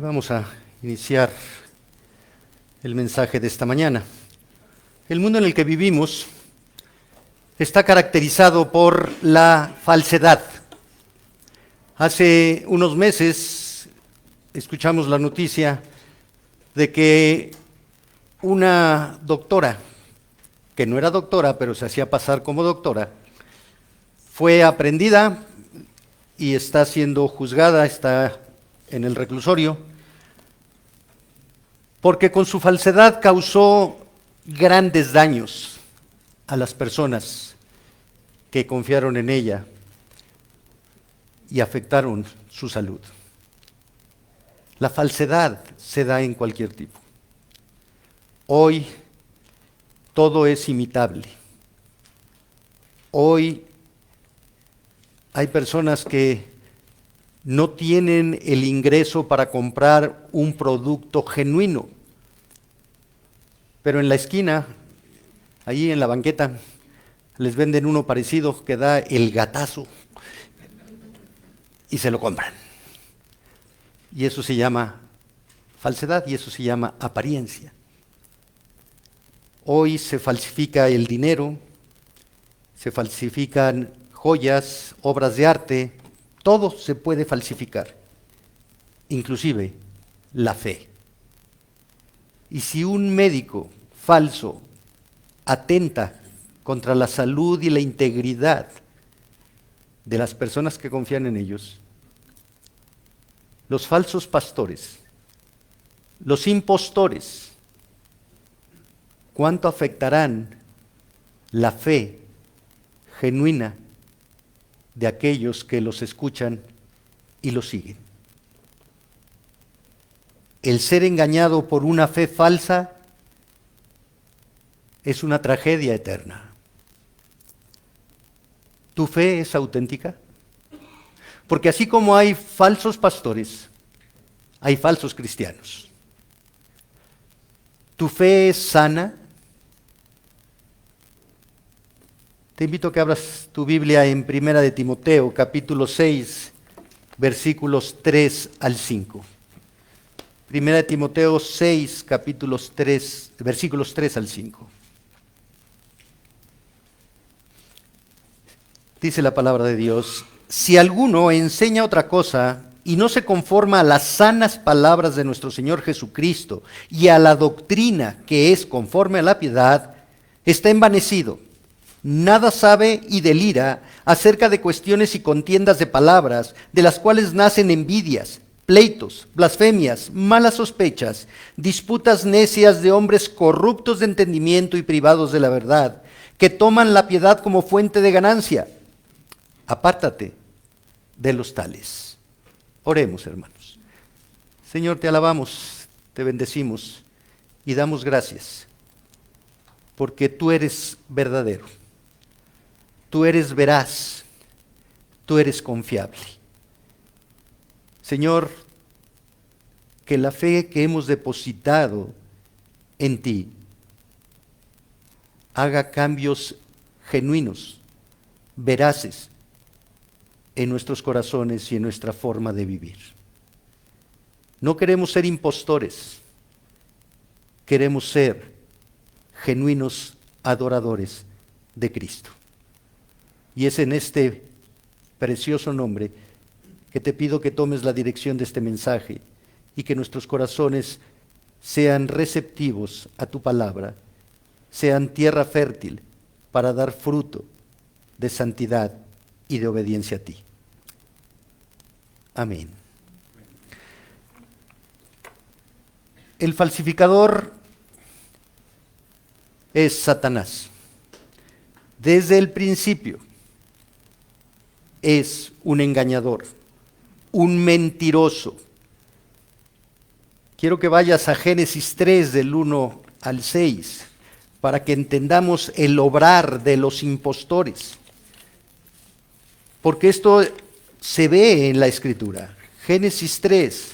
Vamos a iniciar el mensaje de esta mañana. El mundo en el que vivimos está caracterizado por la falsedad. Hace unos meses escuchamos la noticia de que una doctora, que no era doctora, pero se hacía pasar como doctora, fue aprehendida y está siendo juzgada, está en el reclusorio, porque con su falsedad causó grandes daños a las personas que confiaron en ella y afectaron su salud. La falsedad se da en cualquier tipo. Hoy todo es imitable. Hoy hay personas que no tienen el ingreso para comprar un producto genuino, pero en la esquina, allí en la banqueta, les venden uno parecido que da el gatazo y se lo compran. Y eso se llama falsedad y eso se llama apariencia. Hoy se falsifica el dinero, se falsifican joyas, obras de arte, todo se puede falsificar, inclusive la fe. Y si un médico falso atenta contra la salud y la integridad de las personas que confían en ellos, los falsos pastores, los impostores, ¿cuánto afectarán la fe genuina de aquellos que los escuchan y los siguen? El ser engañado por una fe falsa es una tragedia eterna. ¿Tu fe es auténtica? Porque así como hay falsos pastores, hay falsos cristianos. ¿Tu fe es sana? Te invito a que abras tu Biblia en 1 de Timoteo, capítulo 6, versículos 3 al 5. 1 de Timoteo 6, versículos 3 al 5. Dice la palabra de Dios: si alguno enseña otra cosa y no se conforma a las sanas palabras de nuestro Señor Jesucristo y a la doctrina que es conforme a la piedad, está envanecido. Nada sabe y delira acerca de cuestiones y contiendas de palabras, de las cuales nacen envidias, pleitos, blasfemias, malas sospechas, disputas necias de hombres corruptos de entendimiento y privados de la verdad, que toman la piedad como fuente de ganancia. Apártate de los tales. Oremos, hermanos. Señor, te alabamos, te bendecimos y damos gracias, porque tú eres verdadero. Tú eres veraz, tú eres confiable. Señor, que la fe que hemos depositado en ti haga cambios genuinos, veraces, en nuestros corazones y en nuestra forma de vivir. No queremos ser impostores, queremos ser genuinos adoradores de Cristo. Y es en este precioso nombre que te pido que tomes la dirección de este mensaje y que nuestros corazones sean receptivos a tu palabra, sean tierra fértil para dar fruto de santidad y de obediencia a ti. Amén. El falsificador es Satanás. Desde el principio es un engañador, un mentiroso. Quiero que vayas a Génesis 3 del 1 al 6 para que entendamos el obrar de los impostores. Porque esto se ve en la Escritura. Génesis 3,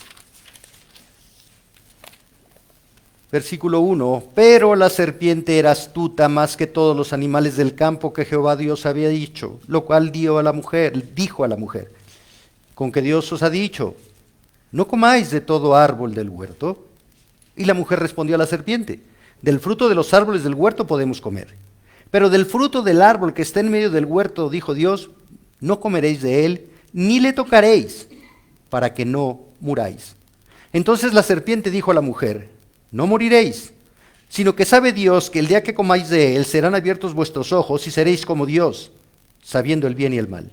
versículo 1. Pero la serpiente era astuta más que todos los animales del campo que Jehová Dios había dicho, lo cual dijo a la mujer, con que Dios os ha dicho, no comáis de todo árbol del huerto. Y la mujer respondió a la serpiente, del fruto de los árboles del huerto podemos comer, pero del fruto del árbol que está en medio del huerto, dijo Dios, no comeréis de él, ni le tocaréis, para que no muráis. Entonces la serpiente dijo a la mujer, no moriréis, sino que sabe Dios que el día que comáis de él serán abiertos vuestros ojos y seréis como Dios, sabiendo el bien y el mal.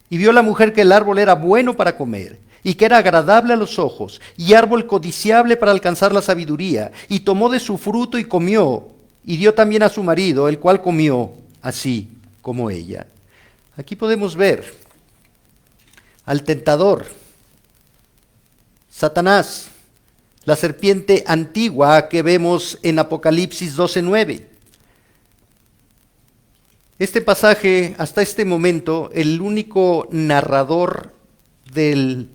Y vio la mujer que el árbol era bueno para comer, y que era agradable a los ojos, y árbol codiciable para alcanzar la sabiduría, y tomó de su fruto y comió, y dio también a su marido, el cual comió así como ella. Aquí podemos ver al tentador, Satanás, la serpiente antigua que vemos en Apocalipsis 12:9. Este pasaje, hasta este momento, el único narrador de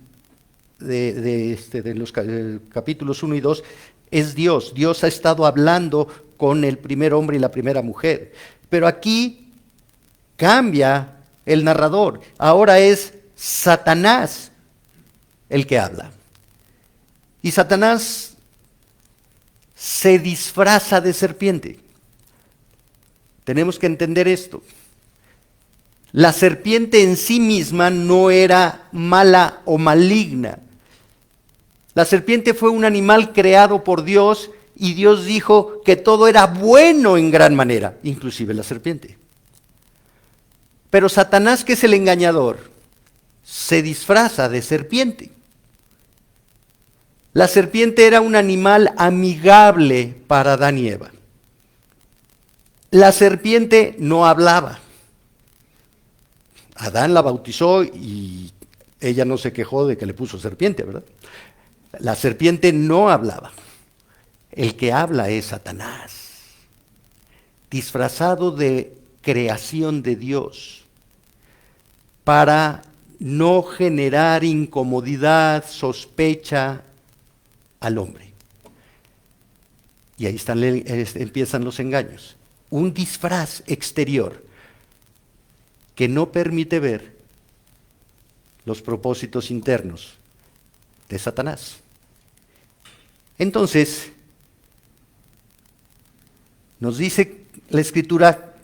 los capítulos 1 y 2 es Dios. Dios ha estado hablando con el primer hombre y la primera mujer. Pero aquí cambia el narrador. Ahora es Satanás el que habla. Y Satanás se disfraza de serpiente. Tenemos que entender esto. La serpiente en sí misma no era mala o maligna. La serpiente fue un animal creado por Dios y Dios dijo que todo era bueno en gran manera, inclusive la serpiente. Pero Satanás, que es el engañador, se disfraza de serpiente. La serpiente era un animal amigable para Adán y Eva. La serpiente no hablaba. Adán la bautizó y ella no se quejó de que le puso serpiente, ¿verdad? La serpiente no hablaba. El que habla es Satanás, disfrazado de creación de Dios, para no generar incomodidad, sospecha al hombre. Y ahí empiezan los engaños. Un disfraz exterior que no permite ver los propósitos internos de Satanás. Entonces, nos dice la Escritura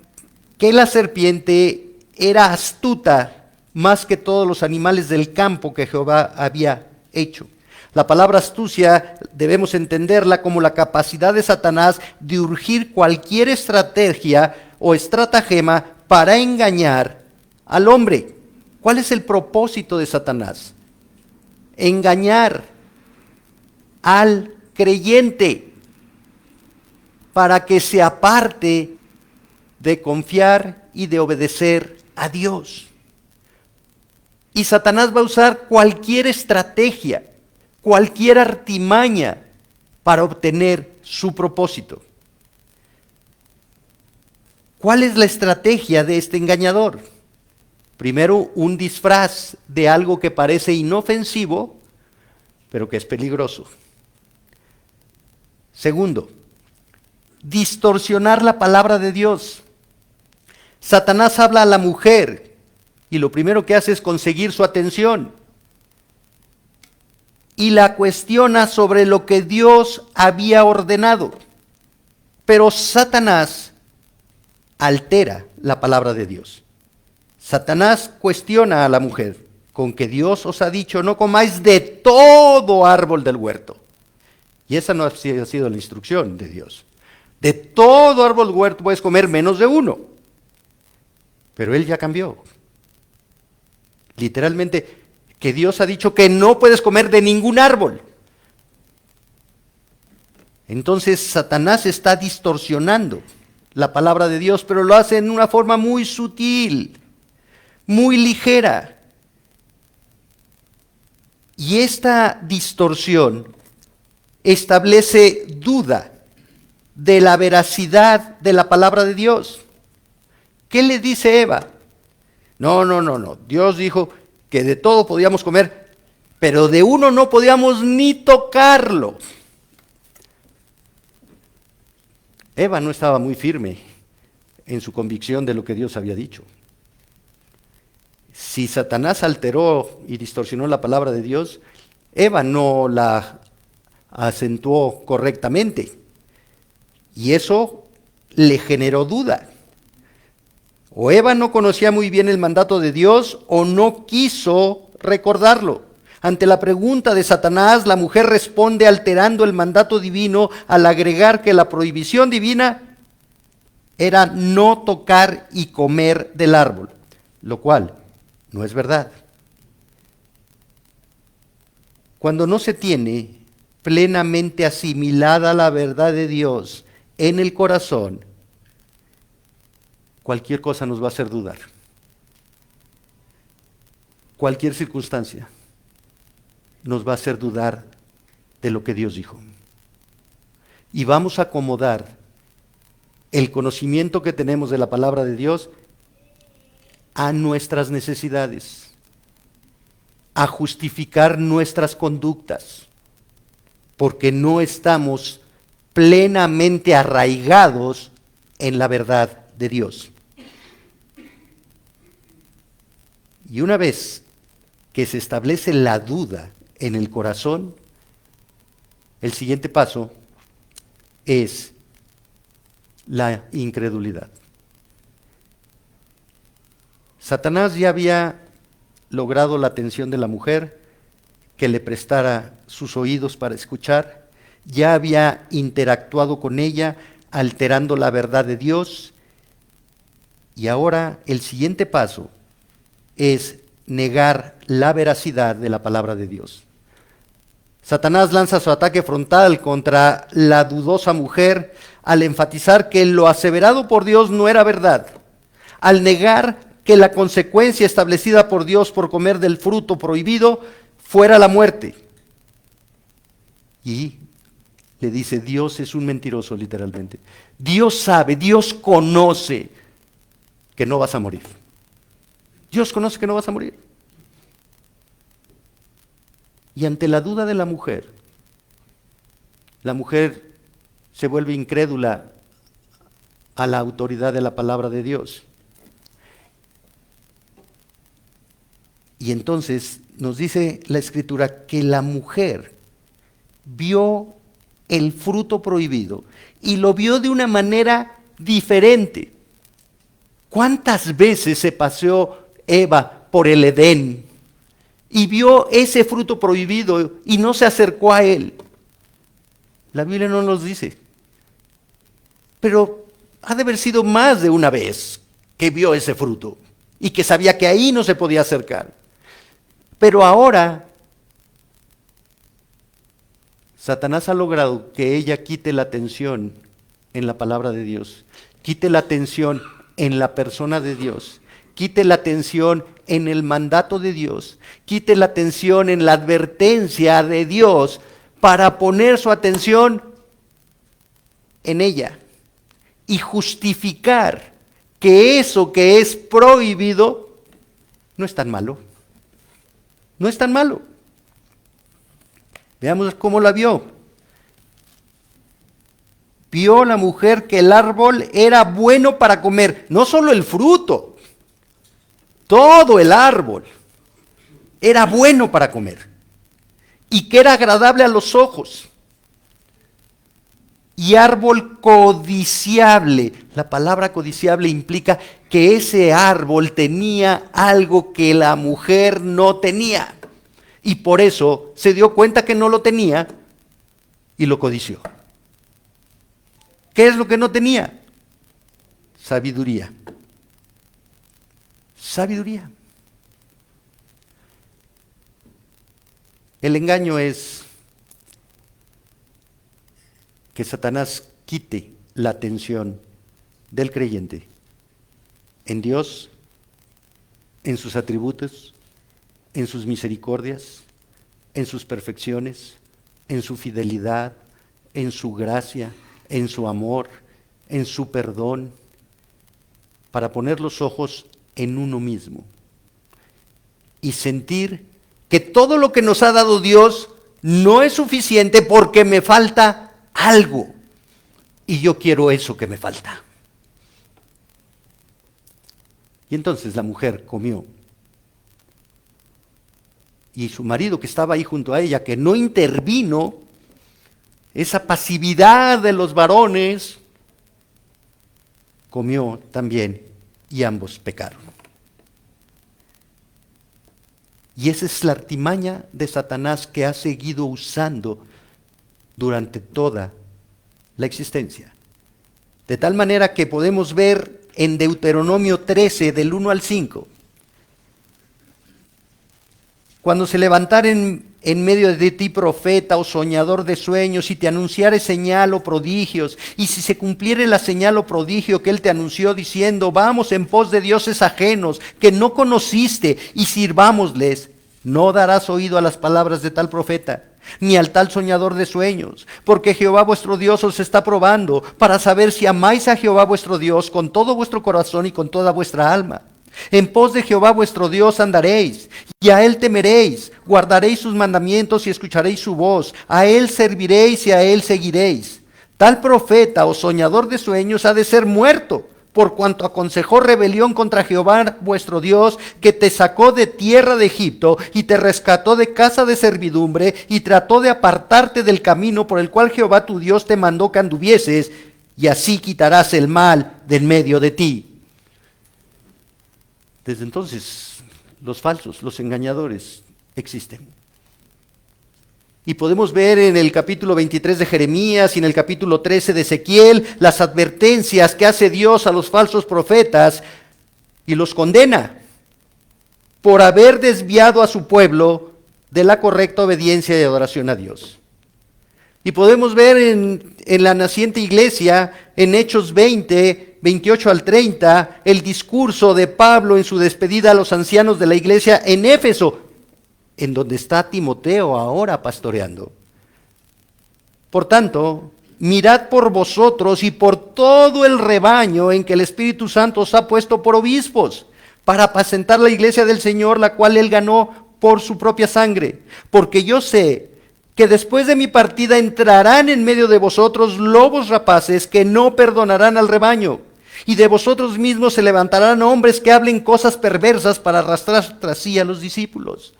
que la serpiente era astuta más que todos los animales del campo que Jehová había hecho. La palabra astucia debemos entenderla como la capacidad de Satanás de urgir cualquier estrategia o estratagema para engañar al hombre. ¿Cuál es el propósito de Satanás? Engañar al creyente para que se aparte de confiar y de obedecer a Dios. Y Satanás va a usar cualquier estrategia, cualquier artimaña para obtener su propósito. ¿Cuál es la estrategia de este engañador? Primero, un disfraz de algo que parece inofensivo, pero que es peligroso. Segundo, distorsionar la palabra de Dios. Satanás habla a la mujer y lo primero que hace es conseguir su atención. Y la cuestiona sobre lo que Dios había ordenado. Pero Satanás altera la palabra de Dios. Satanás cuestiona a la mujer con que Dios os ha dicho no comáis de todo árbol del huerto. Y esa no ha sido la instrucción de Dios. De todo árbol del huerto puedes comer menos de uno. Pero él ya cambió. Literalmente, que Dios ha dicho que no puedes comer de ningún árbol. Entonces Satanás está distorsionando la palabra de Dios, pero lo hace en una forma muy sutil, muy ligera. Y esta distorsión establece duda de la veracidad de la palabra de Dios. ¿Qué le dice Eva? No. Dios dijo que de todo podíamos comer, pero de uno no podíamos ni tocarlo. Eva no estaba muy firme en su convicción de lo que Dios había dicho. Si Satanás alteró y distorsionó la palabra de Dios, Eva no la acentuó correctamente y eso le generó duda. O Eva no conocía muy bien el mandato de Dios o no quiso recordarlo. Ante la pregunta de Satanás, la mujer responde alterando el mandato divino al agregar que la prohibición divina era no tocar y comer del árbol, lo cual no es verdad. Cuando no se tiene plenamente asimilada la verdad de Dios en el corazón, cualquier cosa nos va a hacer dudar. Cualquier circunstancia nos va a hacer dudar de lo que Dios dijo. Y vamos a acomodar el conocimiento que tenemos de la palabra de Dios a nuestras necesidades, a justificar nuestras conductas, porque no estamos plenamente arraigados en la verdad de Dios. Y una vez que se establece la duda en el corazón, el siguiente paso es la incredulidad. Satanás ya había logrado la atención de la mujer, que le prestara sus oídos para escuchar, ya había interactuado con ella, alterando la verdad de Dios, y ahora el siguiente paso es negar la veracidad de la palabra de Dios. Satanás lanza su ataque frontal contra la dudosa mujer al enfatizar que lo aseverado por Dios no era verdad, al negar que la consecuencia establecida por Dios por comer del fruto prohibido fuera la muerte. Y le dice, Dios es un mentiroso literalmente. Dios sabe, Dios conoce que no vas a morir. Dios conoce que no vas a morir. Y ante la duda de la mujer se vuelve incrédula a la autoridad de la palabra de Dios. Y entonces nos dice la Escritura que la mujer vio el fruto prohibido y lo vio de una manera diferente. ¿Cuántas veces se paseó Eva por el Edén y vio ese fruto prohibido y no se acercó a él? La Biblia no nos dice. Pero ha de haber sido más de una vez que vio ese fruto y que sabía que ahí no se podía acercar. Pero ahora Satanás ha logrado que ella quite la atención en la palabra de Dios, quite la atención en la persona de Dios, quite la atención en el mandato de Dios, quite la atención en la advertencia de Dios para poner su atención en ella y justificar que eso que es prohibido no es tan malo. No es tan malo. Veamos cómo la vio. Vio la mujer que el árbol era bueno para comer, no solo el fruto, todo el árbol era bueno para comer y que era agradable a los ojos. Y árbol codiciable. La palabra codiciable implica que ese árbol tenía algo que la mujer no tenía. Y por eso se dio cuenta que no lo tenía y lo codició. ¿Qué es lo que no tenía? Sabiduría. Sabiduría. El engaño es que Satanás quite la atención del creyente en Dios, en sus atributos, en sus misericordias, en sus perfecciones, en su fidelidad, en su gracia, en su amor, en su perdón, para poner los ojos en uno mismo y sentir que todo lo que nos ha dado Dios no es suficiente porque me falta algo y yo quiero eso que me falta. Y entonces la mujer comió y su marido que estaba ahí junto a ella, que no intervino, esa pasividad de los varones, comió también y ambos pecaron. Y esa es la artimaña de Satanás que ha seguido usando durante toda la existencia. De tal manera que podemos ver en Deuteronomio 13, del 1 al 5, cuando se levantaren en medio de ti profeta o soñador de sueños y te anunciare señal o prodigios, y si se cumpliere la señal o prodigio que él te anunció diciendo, vamos en pos de dioses ajenos que no conociste y sirvámosles, no darás oído a las palabras de tal profeta, ni al tal soñador de sueños, porque Jehová vuestro Dios os está probando para saber si amáis a Jehová vuestro Dios con todo vuestro corazón y con toda vuestra alma. En pos de Jehová vuestro Dios andaréis, y a él temeréis, guardaréis sus mandamientos y escucharéis su voz, a él serviréis y a él seguiréis. Tal profeta o soñador de sueños ha de ser muerto, por cuanto aconsejó rebelión contra Jehová vuestro Dios, que te sacó de tierra de Egipto y te rescató de casa de servidumbre y trató de apartarte del camino por el cual Jehová tu Dios te mandó que anduvieses, y así quitarás el mal de en medio de ti. Desde entonces, los falsos, los engañadores existen. Y podemos ver en el capítulo 23 de Jeremías y en el capítulo 13 de Ezequiel las advertencias que hace Dios a los falsos profetas y los condena por haber desviado a su pueblo de la correcta obediencia y adoración a Dios. Y podemos ver en la naciente iglesia, en Hechos 20, 28 al 30, el discurso de Pablo en su despedida a los ancianos de la iglesia en Éfeso, en donde está Timoteo ahora pastoreando. Por tanto, mirad por vosotros y por todo el rebaño en que el Espíritu Santo os ha puesto por obispos, para apacentar la iglesia del Señor, la cual él ganó por su propia sangre. Porque yo sé que después de mi partida entrarán en medio de vosotros lobos rapaces que no perdonarán al rebaño. Y de vosotros mismos se levantarán hombres que hablen cosas perversas para arrastrar tras sí a los discípulos.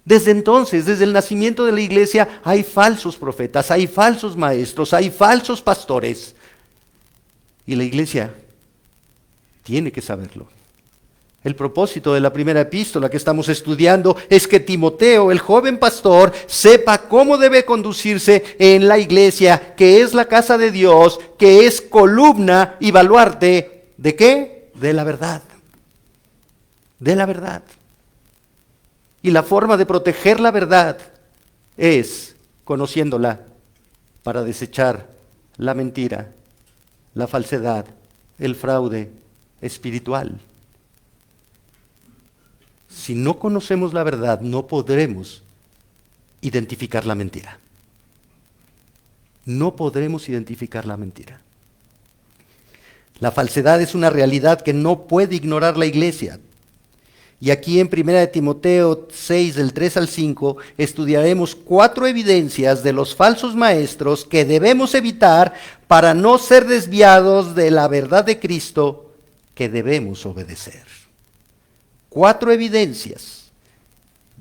Desde entonces, desde el nacimiento de la iglesia, hay falsos profetas, hay falsos maestros, hay falsos pastores. Y la iglesia tiene que saberlo. El propósito de la primera epístola que estamos estudiando es que Timoteo, el joven pastor, sepa cómo debe conducirse en la iglesia, que es la casa de Dios, que es columna y baluarte, ¿de qué? De la verdad. De la verdad. Y la forma de proteger la verdad es conociéndola para desechar la mentira, la falsedad, el fraude espiritual. Si no conocemos la verdad, no podremos identificar la mentira. No podremos identificar la mentira. La falsedad es una realidad que no puede ignorar la iglesia. Y aquí en 1 Timoteo 6, del 3 al 5, estudiaremos 4 evidencias de los falsos maestros que debemos evitar para no ser desviados de la verdad de Cristo que debemos obedecer. 4 evidencias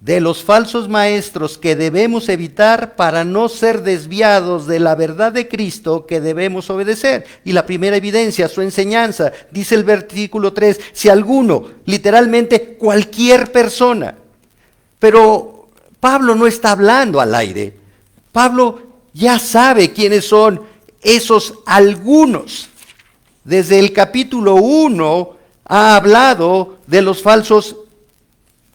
de los falsos maestros que debemos evitar para no ser desviados de la verdad de Cristo que debemos obedecer. Y la primera evidencia, su enseñanza, dice el versículo 3, si alguno, literalmente cualquier persona, pero Pablo no está hablando al aire. Pablo ya sabe quiénes son esos algunos. Desde el capítulo 1 ha hablado de los falsos,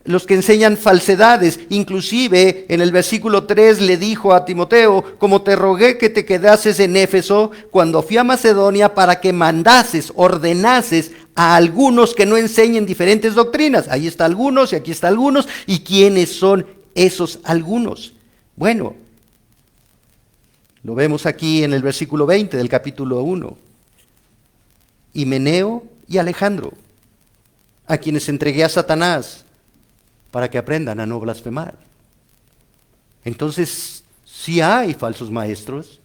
los que enseñan falsedades. Inclusive en el versículo 3 le dijo a Timoteo, como te rogué que te quedases en Éfeso cuando fui a Macedonia para que mandases, ordenases a algunos que no enseñen diferentes doctrinas. Ahí está algunos y aquí está algunos. ¿Y quiénes son esos algunos? Bueno, lo vemos aquí en el versículo 20 del capítulo 1. Himeneo y Alejandro, a quienes entregué a Satanás para que aprendan a no blasfemar. Entonces, sí hay falsos maestros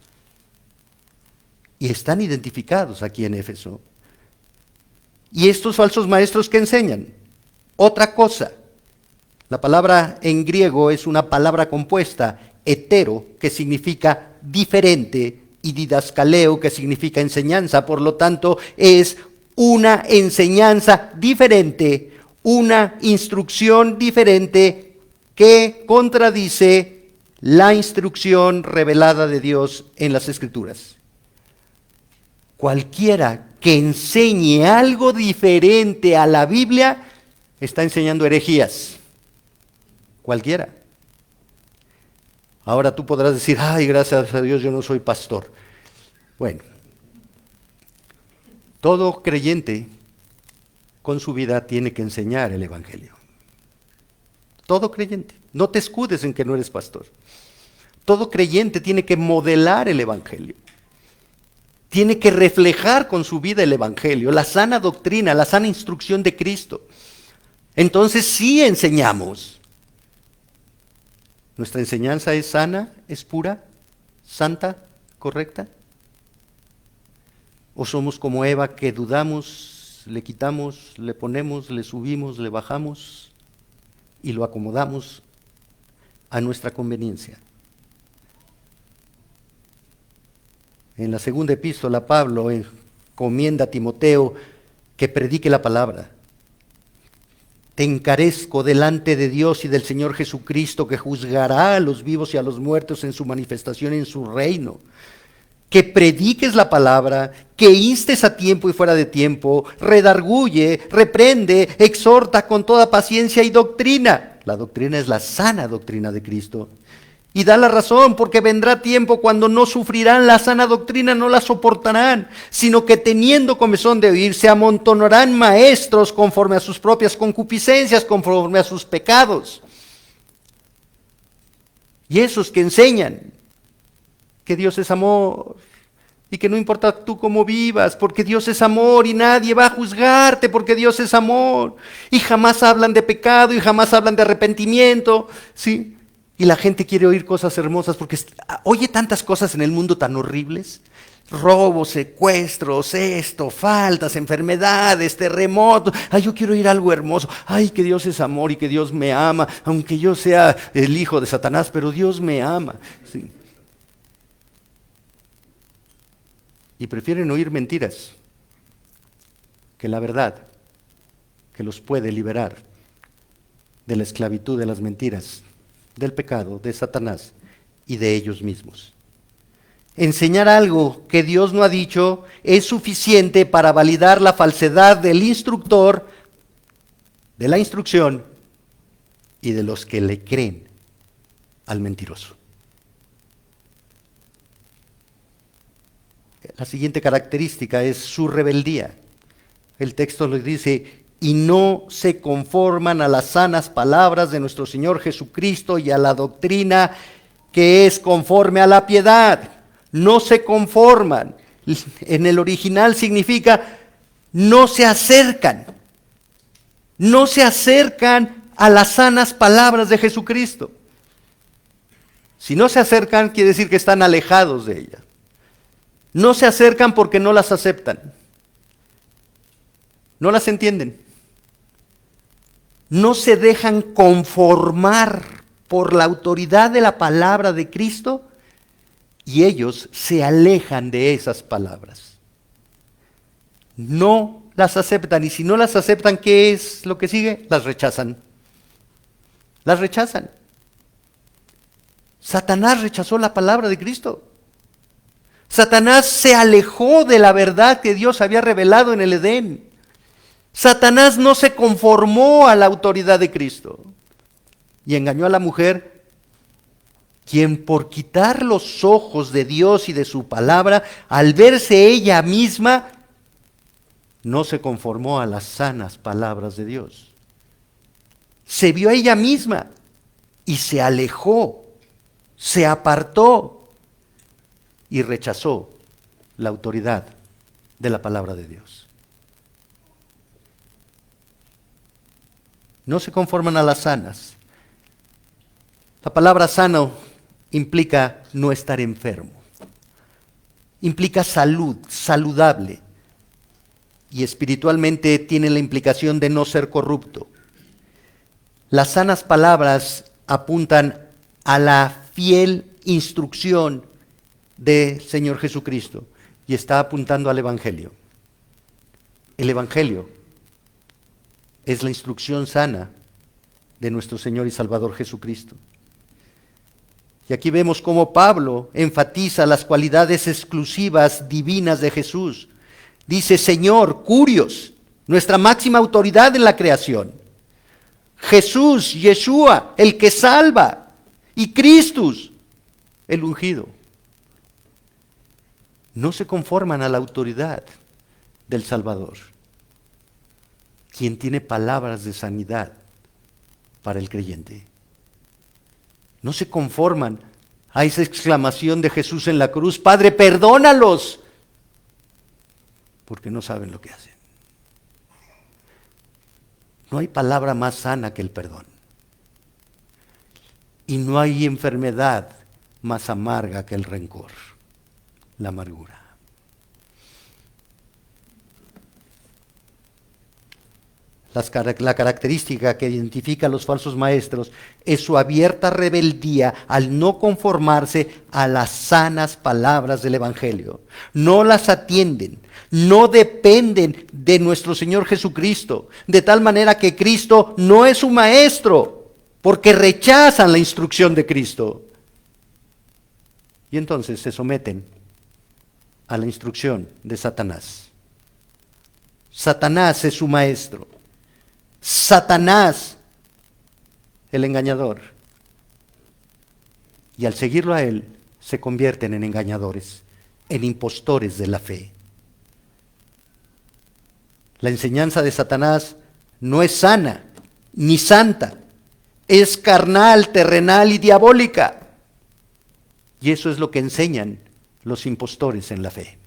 y están identificados aquí en Éfeso. ¿Y estos falsos maestros qué enseñan? Otra cosa. La palabra en griego es una palabra compuesta, hetero, que significa diferente, y didascaleo, que significa enseñanza. Por lo tanto, es una enseñanza diferente, una instrucción diferente que contradice la instrucción revelada de Dios en las Escrituras. Cualquiera que enseñe algo diferente a la Biblia está enseñando herejías. Cualquiera. Ahora tú podrás decir, ay, gracias a Dios yo no soy pastor. Bueno, todo creyente con su vida tiene que enseñar el Evangelio. Todo creyente. No te escudes en que no eres pastor. Todo creyente tiene que modelar el Evangelio. Tiene que reflejar con su vida el Evangelio, la sana doctrina, la sana instrucción de Cristo. Entonces sí enseñamos. ¿Nuestra enseñanza es sana, es pura, santa, correcta? ¿O somos como Eva que dudamos, le quitamos, le ponemos, le subimos, le bajamos y lo acomodamos a nuestra conveniencia? En la segunda epístola, Pablo encomienda a Timoteo que predique la palabra. Te encarezco delante de Dios y del Señor Jesucristo, que juzgará a los vivos y a los muertos en su manifestación en su reino. Que prediques la palabra, que instes a tiempo y fuera de tiempo, redarguye, reprende, exhorta con toda paciencia y doctrina. La doctrina es la sana doctrina de Cristo. Y da la razón, porque vendrá tiempo cuando no sufrirán la sana doctrina, no la soportarán, sino que teniendo comezón de oír, se amontonarán maestros conforme a sus propias concupiscencias, conforme a sus pecados. Y esos que enseñan que Dios es amor, y que no importa tú cómo vivas, porque Dios es amor y nadie va a juzgarte porque Dios es amor. Y jamás hablan de pecado y jamás hablan de arrepentimiento, ¿sí? Y la gente quiere oír cosas hermosas porque oye tantas cosas en el mundo tan horribles. Robos, secuestros, esto, faltas, enfermedades, terremotos. Ay, yo quiero oír algo hermoso. Ay, que Dios es amor y que Dios me ama, aunque yo sea el hijo de Satanás, pero Dios me ama. Sí. Y prefieren oír mentiras que la verdad, que los puede liberar de la esclavitud de las mentiras, del pecado, de Satanás y de ellos mismos. Enseñar algo que Dios no ha dicho es suficiente para validar la falsedad del instructor, de la instrucción y de los que le creen al mentiroso. La siguiente característica es su rebeldía. El texto les dice, y no se conforman a las sanas palabras de nuestro Señor Jesucristo y a la doctrina que es conforme a la piedad. No se conforman. En el original significa no se acercan. No se acercan a las sanas palabras de Jesucristo. Si no se acercan, quiere decir que están alejados de ella. No se acercan porque no las aceptan. No las entienden. No se dejan conformar por la autoridad de la palabra de Cristo y ellos se alejan de esas palabras. No las aceptan, y si no las aceptan, ¿qué es lo que sigue? Las rechazan. Las rechazan. Satanás rechazó la palabra de Cristo. Satanás se alejó de la verdad que Dios había revelado en el Edén. Satanás no se conformó a la autoridad de Cristo y engañó a la mujer, quien por quitar los ojos de Dios y de su palabra, al verse ella misma, no se conformó a las sanas palabras de Dios. Se vio a ella misma y se alejó, se apartó y rechazó la autoridad de la palabra de Dios. No se conforman a las sanas. La palabra sano implica no estar enfermo. Implica salud, saludable. Y espiritualmente tiene la implicación de no ser corrupto. Las sanas palabras apuntan a la fiel instrucción del Señor Jesucristo y está apuntando al Evangelio. El Evangelio es la instrucción sana de nuestro Señor y Salvador Jesucristo. Y aquí vemos cómo Pablo enfatiza las cualidades exclusivas divinas de Jesús. Dice, Señor, Curios, nuestra máxima autoridad en la creación. Jesús, Yeshua, el que salva. Y Cristus, el ungido. No se conforman a la autoridad del Salvador, quien tiene palabras de sanidad para el creyente. No se conforman a esa exclamación de Jesús en la cruz, Padre, perdónalos, porque no saben lo que hacen. No hay palabra más sana que el perdón. Y no hay enfermedad más amarga que el rencor, la amargura. La característica que identifica a los falsos maestros es su abierta rebeldía al no conformarse a las sanas palabras del Evangelio. No las atienden, no dependen de nuestro Señor Jesucristo, de tal manera que Cristo no es su maestro, porque rechazan la instrucción de Cristo. Y entonces se someten a la instrucción de Satanás. Satanás es su maestro. Satanás, el engañador. Y al seguirlo a él, se convierten en engañadores, en impostores de la fe. La enseñanza de Satanás no es sana, ni santa. Es carnal, terrenal y diabólica. Y eso es lo que enseñan los impostores en la fe.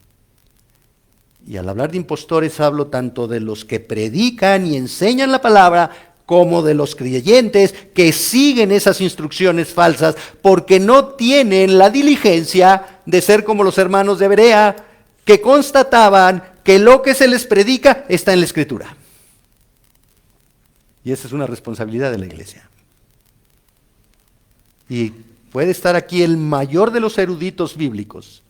Y al hablar de impostores hablo tanto de los que predican y enseñan la palabra como de los creyentes que siguen esas instrucciones falsas porque no tienen la diligencia de ser como los hermanos de Berea que constataban que lo que se les predica está en la Escritura. Y esa es una responsabilidad de la iglesia. Y puede estar aquí el mayor de los eruditos bíblicos,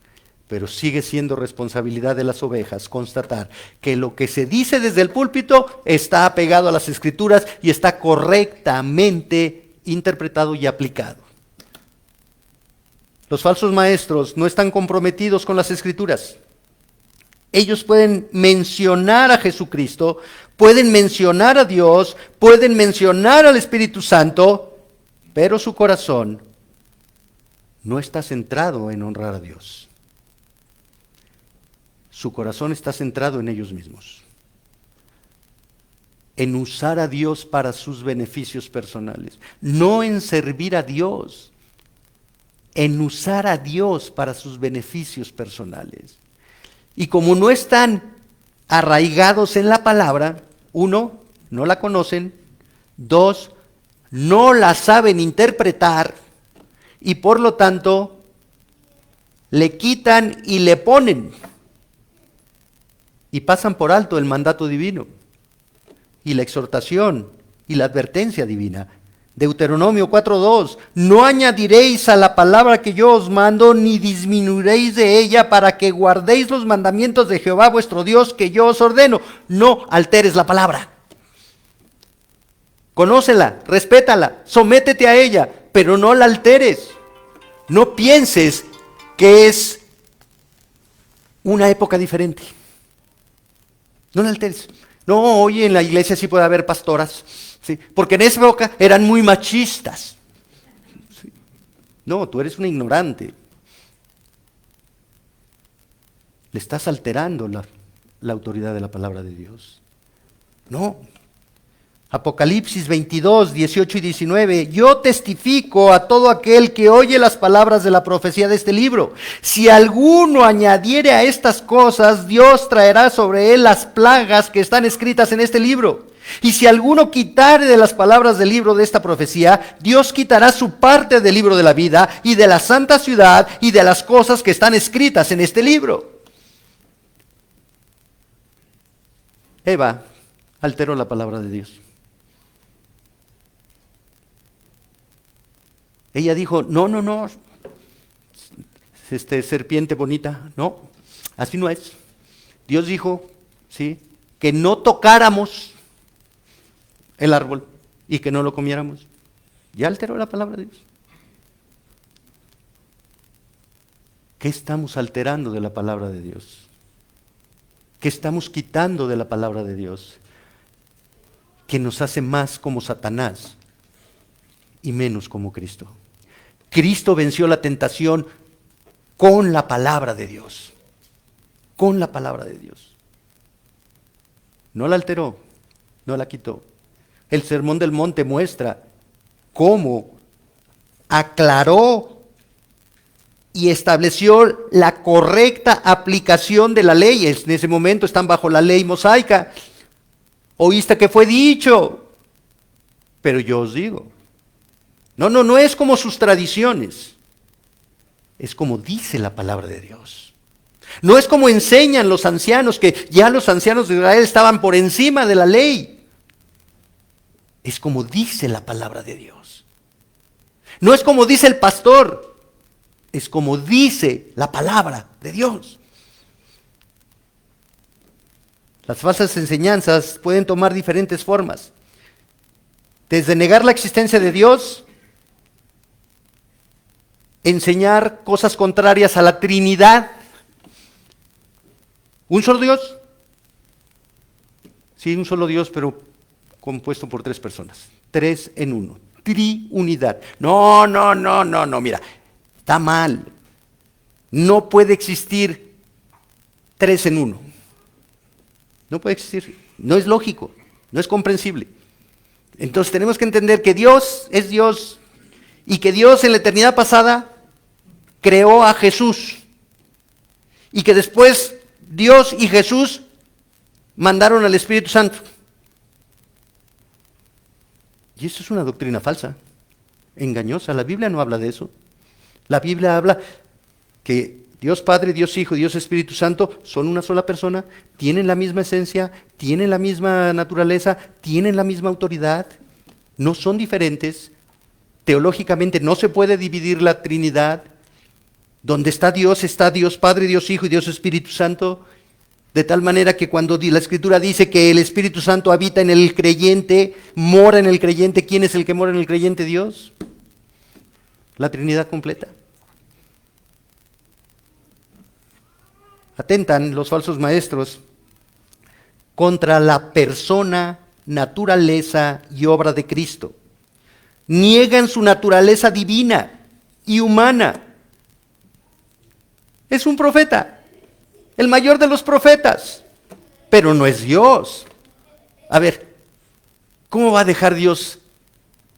pero sigue siendo responsabilidad de las ovejas constatar que lo que se dice desde el púlpito está apegado a las Escrituras y está correctamente interpretado y aplicado. Los falsos maestros no están comprometidos con las Escrituras. Ellos pueden mencionar a Jesucristo, pueden mencionar a Dios, pueden mencionar al Espíritu Santo, pero su corazón no está centrado en honrar a Dios. Su corazón está centrado en ellos mismos, en usar a Dios para sus beneficios personales, no en servir a Dios, en usar a Dios para sus beneficios personales. Y como no están arraigados en la palabra, uno, no la conocen, dos, no la saben interpretar y por lo tanto le quitan y le ponen. Y pasan por alto el mandato divino y la exhortación y la advertencia divina. Deuteronomio 4:2, no añadiréis a la palabra que yo os mando, ni disminuiréis de ella para que guardéis los mandamientos de Jehová vuestro Dios que yo os ordeno. No alteres la palabra. Conócela, respétala, sométete a ella, pero no la alteres. No pienses que es una época diferente. No la alteres. No, hoy en la iglesia sí puede haber pastoras, ¿sí? Porque en esa época eran muy machistas. ¿Sí? No, tú eres un ignorante. Le estás alterando la autoridad de la palabra de Dios. No. Apocalipsis 22, 18 y 19. Yo testifico a todo aquel que oye las palabras de la profecía de este libro. Si alguno añadiere a estas cosas, Dios traerá sobre él las plagas que están escritas en este libro. Y si alguno quitare de las palabras del libro de esta profecía, Dios quitará su parte del libro de la vida y de la santa ciudad y de las cosas que están escritas en este libro. Eva alteró la palabra de Dios. Ella dijo, no, serpiente bonita, no, así no es. Dios dijo, sí, que no tocáramos el árbol y que no lo comiéramos. Ya alteró la palabra de Dios. ¿Qué estamos alterando de la palabra de Dios? ¿Qué estamos quitando de la palabra de Dios? Que nos hace más como Satanás y menos como Cristo. Cristo venció la tentación con la palabra de Dios. Con la palabra de Dios. No la alteró, no la quitó. El Sermón del Monte muestra cómo aclaró y estableció la correcta aplicación de la ley. En ese momento están bajo la ley mosaica. Oíste que fue dicho, pero yo os digo. No es como sus tradiciones. Es como dice la palabra de Dios. No es como enseñan los ancianos, que ya los ancianos de Israel estaban por encima de la ley. Es como dice la palabra de Dios. No es como dice el pastor, es como dice la palabra de Dios. Las falsas enseñanzas pueden tomar diferentes formas. Desde negar la existencia de Dios, enseñar cosas contrarias a la Trinidad. ¿Un solo Dios? Sí, un solo Dios, pero compuesto por 3 personas. 3 en 1. Triunidad. No, mira, está mal. No puede existir 3 en 1. No puede existir. No es lógico, no es comprensible. Entonces tenemos que entender que Dios es Dios y que Dios en la eternidad pasada creó a Jesús y que después Dios y Jesús mandaron al Espíritu Santo. Y eso es una doctrina falsa, engañosa. La Biblia no habla de eso. La Biblia habla que Dios Padre, Dios Hijo, Dios Espíritu Santo son una sola persona, tienen la misma esencia, tienen la misma naturaleza, tienen la misma autoridad, no son diferentes. Teológicamente no se puede dividir la Trinidad. Donde está Dios Padre, Dios Hijo y Dios Espíritu Santo. De tal manera que cuando la Escritura dice que el Espíritu Santo habita en el creyente, mora en el creyente, ¿quién es el que mora en el creyente? Dios. La Trinidad completa. Atentan los falsos maestros contra la persona, naturaleza y obra de Cristo. Niegan su naturaleza divina y humana. Es un profeta, el mayor de los profetas, pero no es Dios. A ver, ¿cómo va a dejar Dios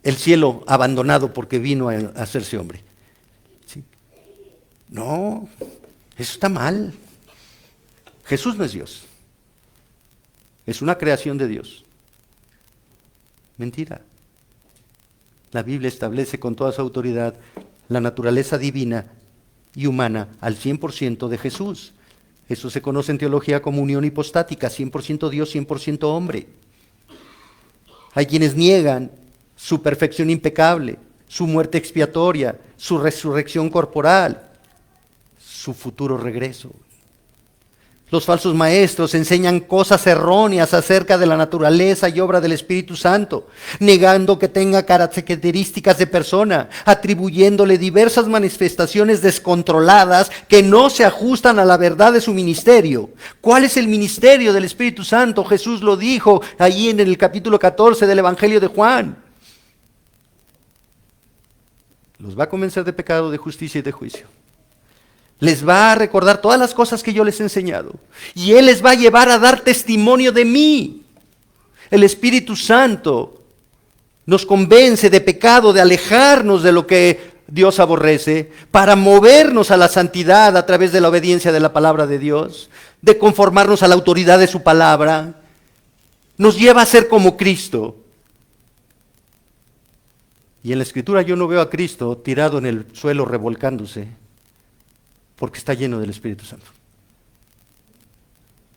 el cielo abandonado porque vino a hacerse hombre? ¿Sí? No, eso está mal. Jesús no es Dios, es una creación de Dios. Mentira. La Biblia establece con toda su autoridad la naturaleza divina y humana al 100% de Jesús. Eso se conoce en teología como unión hipostática, 100% Dios, 100% hombre. Hay quienes niegan su perfección impecable, su muerte expiatoria, su resurrección corporal, su futuro regreso. Los falsos maestros enseñan cosas erróneas acerca de la naturaleza y obra del Espíritu Santo, negando que tenga características de persona, atribuyéndole diversas manifestaciones descontroladas que no se ajustan a la verdad de su ministerio. ¿Cuál es el ministerio del Espíritu Santo? Jesús lo dijo allí en el capítulo 14 del Evangelio de Juan. Los va a convencer de pecado, de justicia y de juicio. Les va a recordar todas las cosas que yo les he enseñado. Y Él les va a llevar a dar testimonio de mí. El Espíritu Santo nos convence de pecado, de alejarnos de lo que Dios aborrece, para movernos a la santidad a través de la obediencia de la palabra de Dios, de conformarnos a la autoridad de su palabra. Nos lleva a ser como Cristo. Y en la Escritura yo no veo a Cristo tirado en el suelo revolcándose, porque está lleno del Espíritu Santo.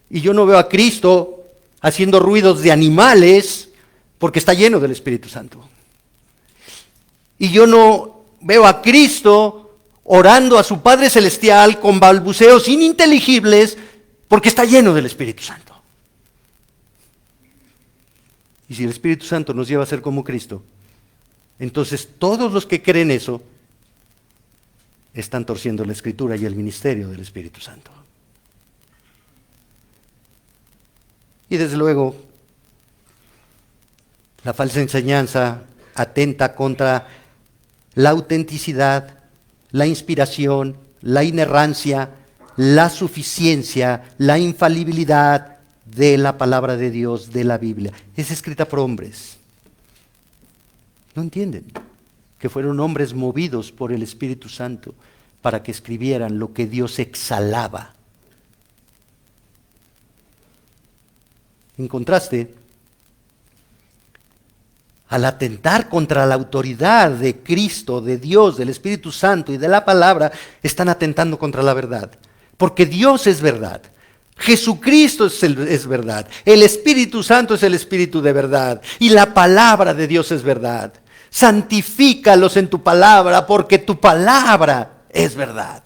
Y yo no veo a Cristo haciendo ruidos de animales, porque está lleno del Espíritu Santo. Y yo no veo a Cristo orando a su Padre Celestial con balbuceos ininteligibles porque está lleno del Espíritu Santo. Y si el Espíritu Santo nos lleva a ser como Cristo, entonces todos los que creen eso están torciendo la Escritura y el ministerio del Espíritu Santo. Y desde luego, la falsa enseñanza atenta contra la autenticidad, la inspiración, la inerrancia, la suficiencia, la infalibilidad de la palabra de Dios, de la Biblia. Es escrita por hombres. ¿No entienden? Que fueron hombres movidos por el Espíritu Santo para que escribieran lo que Dios exhalaba. En contraste, al atentar contra la autoridad de Cristo, de Dios, del Espíritu Santo y de la palabra, están atentando contra la verdad. Porque Dios es verdad. Jesucristo es verdad. El Espíritu Santo es el Espíritu de verdad. Y la palabra de Dios es verdad. Santifícalos en tu palabra, porque tu palabra es verdad.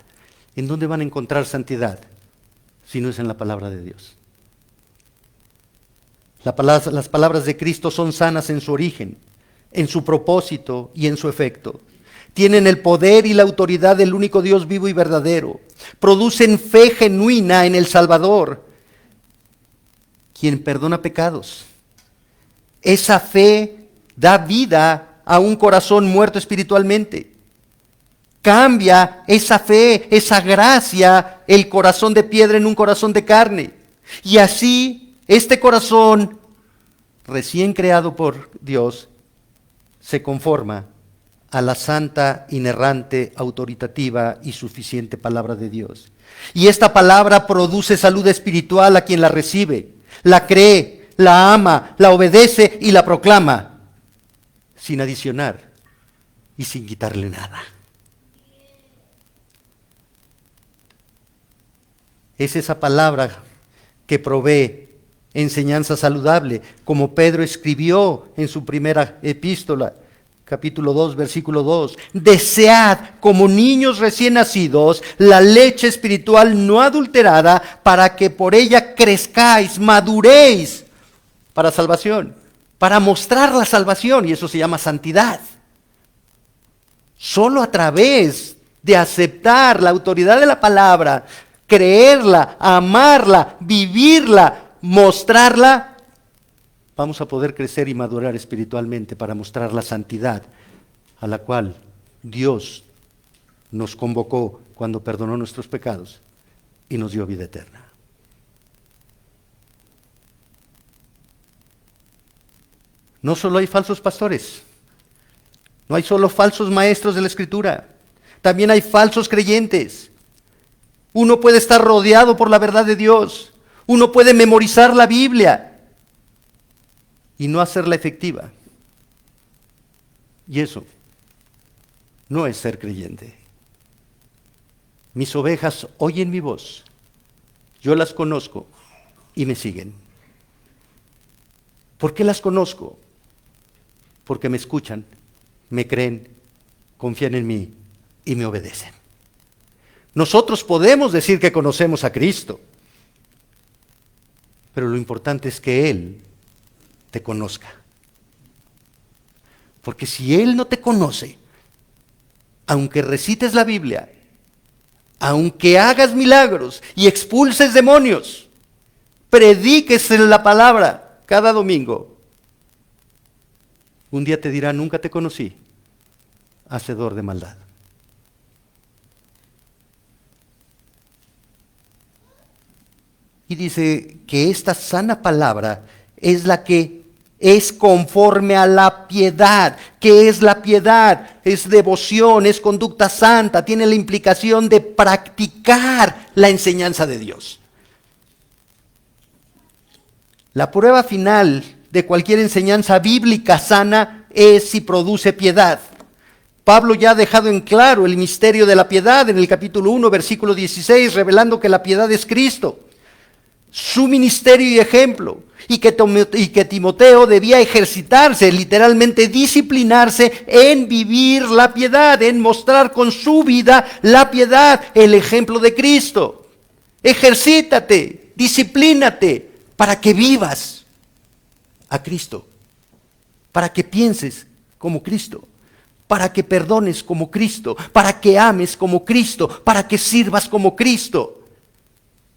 ¿En dónde van a encontrar santidad si no es en la palabra de Dios? Las palabras de Cristo son sanas en su origen, en su propósito y en su efecto. Tienen el poder y la autoridad del único Dios vivo y verdadero. Producen fe genuina en el Salvador, quien perdona pecados. Esa fe da vida a un corazón muerto espiritualmente. Cambia esa fe, esa gracia, el corazón de piedra en un corazón de carne. Y así este corazón, recién creado por Dios, se conforma a la santa, inerrante, autoritativa y suficiente palabra de Dios. Y esta palabra produce salud espiritual a quien la recibe, la cree, la ama, la obedece y la proclama, sin adicionar y sin quitarle nada. Es esa palabra que provee enseñanza saludable, como Pedro escribió en su primera epístola, capítulo 2, versículo 2. Desead como niños recién nacidos la leche espiritual no adulterada, para que por ella crezcáis, maduréis para salvación, para mostrar la salvación, y eso se llama santidad. Solo a través de aceptar la autoridad de la palabra, creerla, amarla, vivirla, mostrarla, vamos a poder crecer y madurar espiritualmente para mostrar la santidad a la cual Dios nos convocó cuando perdonó nuestros pecados y nos dio vida eterna. No solo hay falsos pastores, no hay solo falsos maestros de la Escritura, también hay falsos creyentes. Uno puede estar rodeado por la verdad de Dios. Uno puede memorizar la Biblia y no hacerla efectiva. Y eso no es ser creyente. Mis ovejas oyen mi voz, yo las conozco y me siguen. ¿Por qué las conozco? Porque me escuchan, me creen, confían en mí y me obedecen. Nosotros podemos decir que conocemos a Cristo, pero lo importante es que Él te conozca. Porque si Él no te conoce, aunque recites la Biblia, aunque hagas milagros y expulses demonios, prediques la palabra cada domingo, un día te dirá: nunca te conocí, hacedor de maldad. Y dice que esta sana palabra es la que es conforme a la piedad. ¿Qué es la piedad? Es devoción, es conducta santa, tiene la implicación de practicar la enseñanza de Dios. La prueba final de cualquier enseñanza bíblica sana es si produce piedad. Pablo ya ha dejado en claro el misterio de la piedad en el capítulo 1, versículo 16, revelando que la piedad es Cristo. su ministerio y ejemplo, y que Timoteo debía ejercitarse, literalmente disciplinarse en vivir la piedad, en mostrar con su vida la piedad, el ejemplo de Cristo. Ejercítate, disciplínate para que vivas a Cristo, para que pienses como Cristo, para que perdones como Cristo, para que ames como Cristo, para que sirvas como Cristo.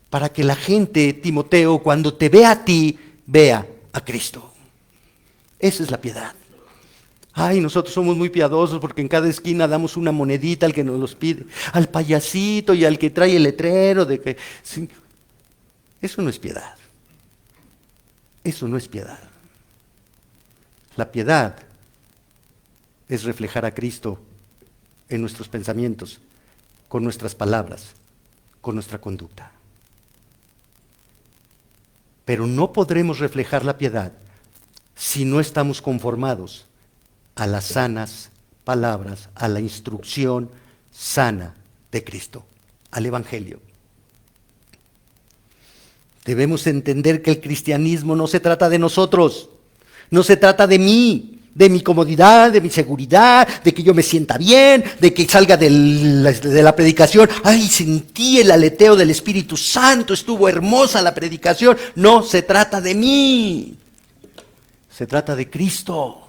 Para que la gente, Timoteo, cuando te vea a ti, vea a Cristo. Esa es la piedad. Ay, nosotros somos muy piadosos porque en cada esquina damos una monedita al que nos los pide, al payasito y al que trae el letrero de que... Sí. Eso no es piedad. Eso no es piedad. La piedad es reflejar a Cristo en nuestros pensamientos, con nuestras palabras, con nuestra conducta. Pero no podremos reflejar la piedad si no estamos conformados a las sanas palabras, a la instrucción sana de Cristo, al Evangelio. Debemos entender que el cristianismo no se trata de nosotros, no se trata de mí, de mi comodidad, de mi seguridad, de que yo me sienta bien, de que salga de la predicación. Ay, sentí el aleteo del Espíritu Santo, estuvo hermosa la predicación. No se trata de mí, se trata de Cristo,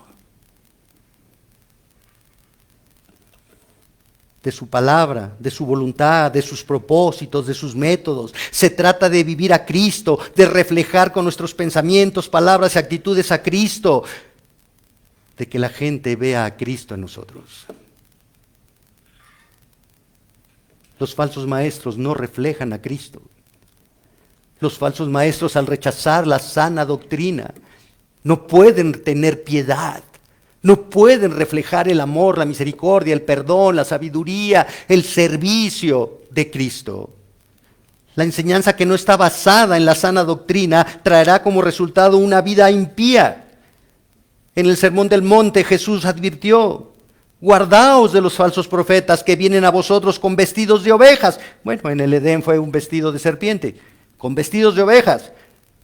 de su palabra, de su voluntad, de sus propósitos, de sus métodos. Se trata de vivir a Cristo, de reflejar con nuestros pensamientos, palabras y actitudes a Cristo, de que la gente vea a Cristo en nosotros. Los falsos maestros no reflejan a Cristo. Los falsos maestros, al rechazar la sana doctrina, no pueden tener piedad, no pueden reflejar el amor, la misericordia, el perdón, la sabiduría, el servicio de Cristo. La enseñanza que no está basada en la sana doctrina traerá como resultado una vida impía. En el Sermón del Monte Jesús advirtió: guardaos de los falsos profetas que vienen a vosotros con vestidos de ovejas. Bueno, en el Edén fue un vestido de serpiente, con vestidos de ovejas.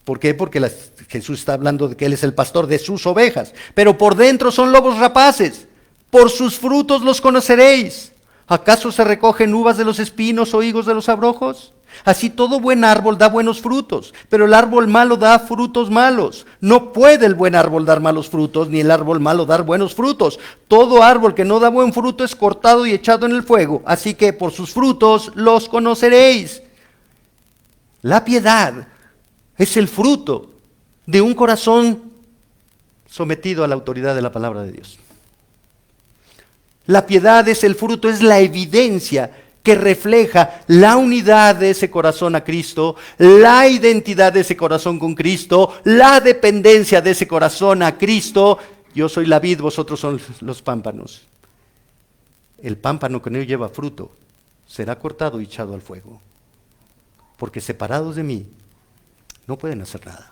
¿Por qué? Porque Jesús está hablando de que Él es el pastor de sus ovejas. Pero por dentro son lobos rapaces. Por sus frutos los conoceréis. ¿Acaso se recogen uvas de los espinos o higos de los abrojos? Así todo buen árbol da buenos frutos, pero el árbol malo da frutos malos. No puede el buen árbol dar malos frutos, ni el árbol malo dar buenos frutos. Todo árbol que no da buen fruto es cortado y echado en el fuego. Así que por sus frutos los conoceréis. La piedad es el fruto de un corazón sometido a la autoridad de la palabra de Dios. La piedad es el fruto, es la evidencia que refleja la unidad de ese corazón a Cristo, la identidad de ese corazón con Cristo, la dependencia de ese corazón a Cristo. Yo soy la vid, vosotros son los pámpanos. El pámpano que no lleva fruto será cortado y echado al fuego, porque separados de mí no pueden hacer nada.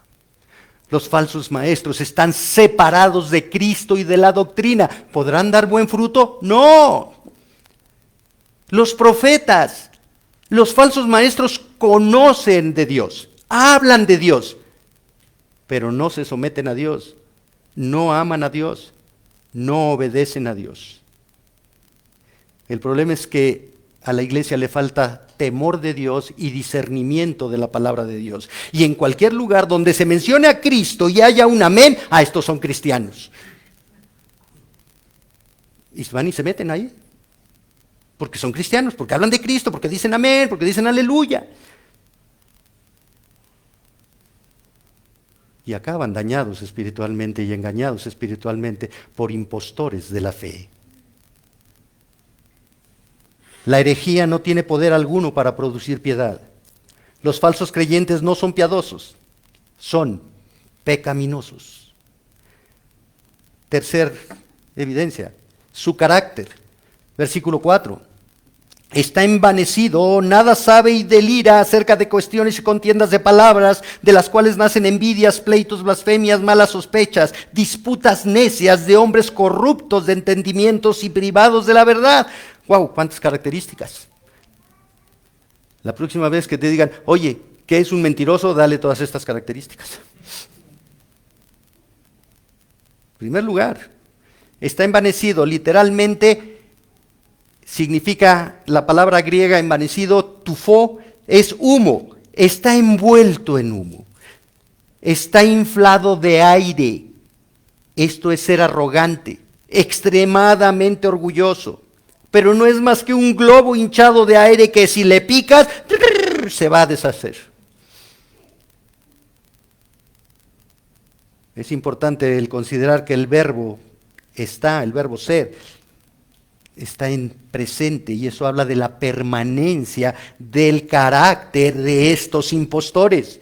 Los falsos maestros están separados de Cristo y de la doctrina. ¿Podrán dar buen fruto? No. Los profetas, los falsos maestros conocen de Dios, hablan de Dios, pero no se someten a Dios, no aman a Dios, no obedecen a Dios. El problema es que a la iglesia le falta temor de Dios y discernimiento de la palabra de Dios. Y en cualquier lugar donde se mencione a Cristo y haya un amén, estos son cristianos. Y van y se meten ahí. Porque son cristianos, porque hablan de Cristo, porque dicen amén, porque dicen aleluya. Y acaban dañados espiritualmente y engañados espiritualmente por impostores de la fe. La herejía no tiene poder alguno para producir piedad. Los falsos creyentes no son piadosos, son pecaminosos. Tercer evidencia, su carácter. Versículo 4. Está envanecido, nada sabe y delira acerca de cuestiones y contiendas de palabras, de las cuales nacen envidias, pleitos, blasfemias, malas sospechas, disputas necias de hombres corruptos de entendimientos y privados de la verdad. ¡Wow! ¿Cuántas características? La próxima vez que te digan, oye, ¿qué es un mentiroso? Dale todas estas características. En primer lugar, está envanecido. Literalmente significa, la palabra griega envanecido, tufo, es humo. Está envuelto en humo. Está inflado de aire. Esto es ser arrogante, extremadamente orgulloso. Pero no es más que un globo hinchado de aire que si le picas, se va a deshacer. Es importante el considerar que el verbo ser, está en presente, y eso habla de la permanencia del carácter de estos impostores.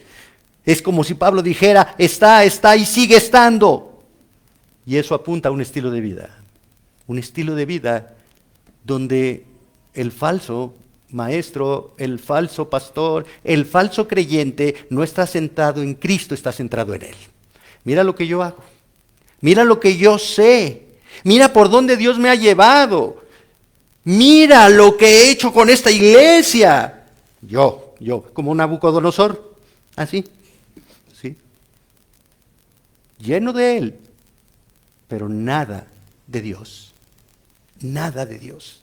Es como si Pablo dijera, está y sigue estando. Y eso apunta a un estilo de vida donde el falso maestro, el falso pastor, el falso creyente no está centrado en Cristo, está centrado en Él. Mira lo que yo hago, mira lo que yo sé, mira por dónde Dios me ha llevado, mira lo que he hecho con esta iglesia. Yo, como Nabucodonosor, así, ¿sí? Lleno de Él, pero nada de Dios, nada de Dios.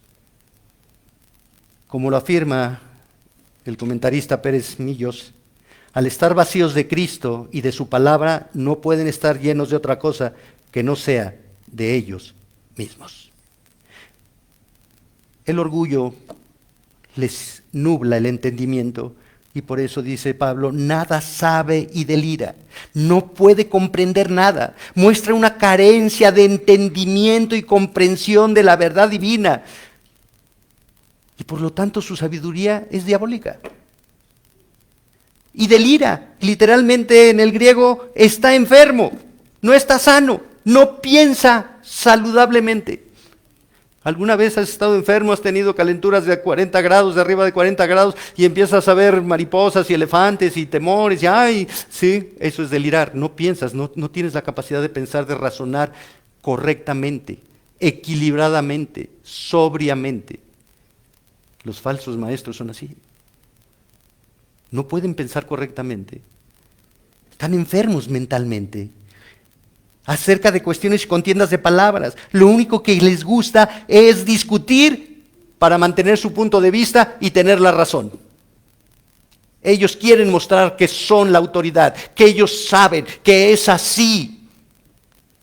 Como lo afirma el comentarista Pérez Millos, al estar vacíos de Cristo y de su palabra, no pueden estar llenos de otra cosa que no sea de ellos mismos. El orgullo les nubla el entendimiento y por eso dice Pablo, nada sabe y delira, no puede comprender nada, muestra una carencia de entendimiento y comprensión de la verdad divina y por lo tanto su sabiduría es diabólica. Y delira, literalmente en el griego, está enfermo, no está sano, no piensa saludablemente. ¿Alguna vez has estado enfermo, has tenido calenturas de 40 grados, de arriba de 40 grados, y empiezas a ver mariposas y elefantes y temores? Y ¡ay! Sí, eso es delirar, no piensas, no tienes la capacidad de pensar, de razonar correctamente, equilibradamente, sobriamente. Los falsos maestros son así. No pueden pensar correctamente. Están enfermos mentalmente. Acerca de cuestiones y contiendas de palabras. Lo único que les gusta es discutir para mantener su punto de vista y tener la razón. Ellos quieren mostrar que son la autoridad, que ellos saben, que es así.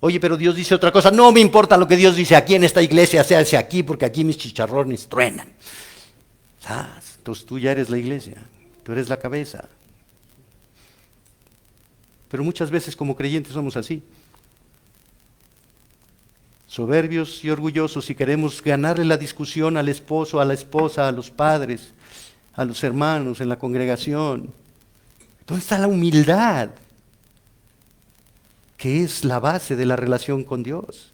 Oye, pero Dios dice otra cosa. No me importa lo que Dios dice aquí en esta iglesia, se hace aquí porque aquí mis chicharrones truenan. Entonces tú ya eres la iglesia. Tú eres la cabeza. Pero muchas veces como creyentes somos así. Soberbios y orgullosos y queremos ganarle la discusión al esposo, a la esposa, a los padres, a los hermanos en la congregación. ¿Dónde está la humildad? Que es la base de la relación con Dios.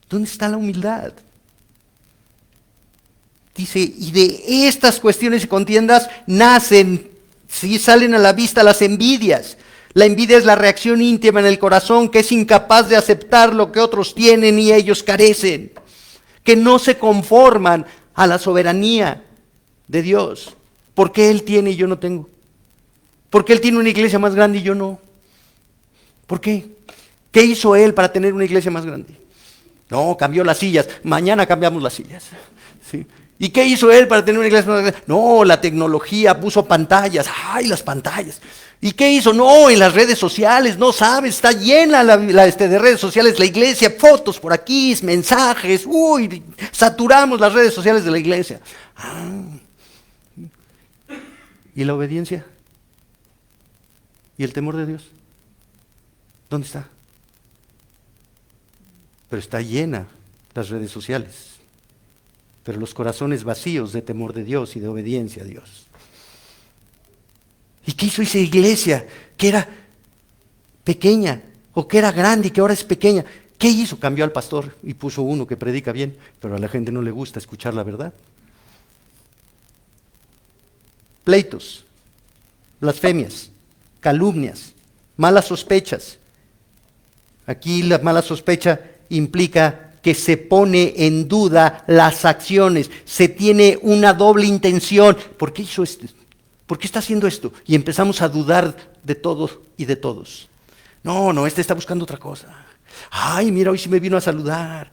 ¿Dónde está la humildad? Dice, y de estas cuestiones y contiendas nacen, sí, salen a la vista las envidias. La envidia es la reacción íntima en el corazón que es incapaz de aceptar lo que otros tienen y ellos carecen, que no se conforman a la soberanía de Dios. ¿Por qué Él tiene y yo no tengo? ¿Por qué Él tiene una iglesia más grande y yo no? ¿Por qué? ¿Qué hizo Él para tener una iglesia más grande? No, cambió las sillas. Mañana cambiamos las sillas. ¿Sí? ¿Y qué hizo Él para tener una iglesia más grande? No, la tecnología, puso pantallas. ¡Ay, las pantallas! ¿Y qué hizo? No, en las redes sociales, no sabes, está llena de redes sociales la iglesia, fotos por aquí, mensajes, uy, saturamos las redes sociales de la iglesia. ¿Y la obediencia? ¿Y el temor de Dios? ¿Dónde está? Pero está llena las redes sociales. Pero los corazones vacíos de temor de Dios y de obediencia a Dios. ¿Y qué hizo esa iglesia que era pequeña o que era grande y que ahora es pequeña? ¿Qué hizo? Cambió al pastor y puso uno que predica bien, pero a la gente no le gusta escuchar la verdad. Pleitos, blasfemias, calumnias, malas sospechas. Aquí la mala sospecha implica que se pone en duda las acciones, se tiene una doble intención. ¿Por qué hizo esto? ¿Por qué está haciendo esto? Y empezamos a dudar de todo y de todos. No, este está buscando otra cosa. Ay, mira, hoy sí me vino a saludar.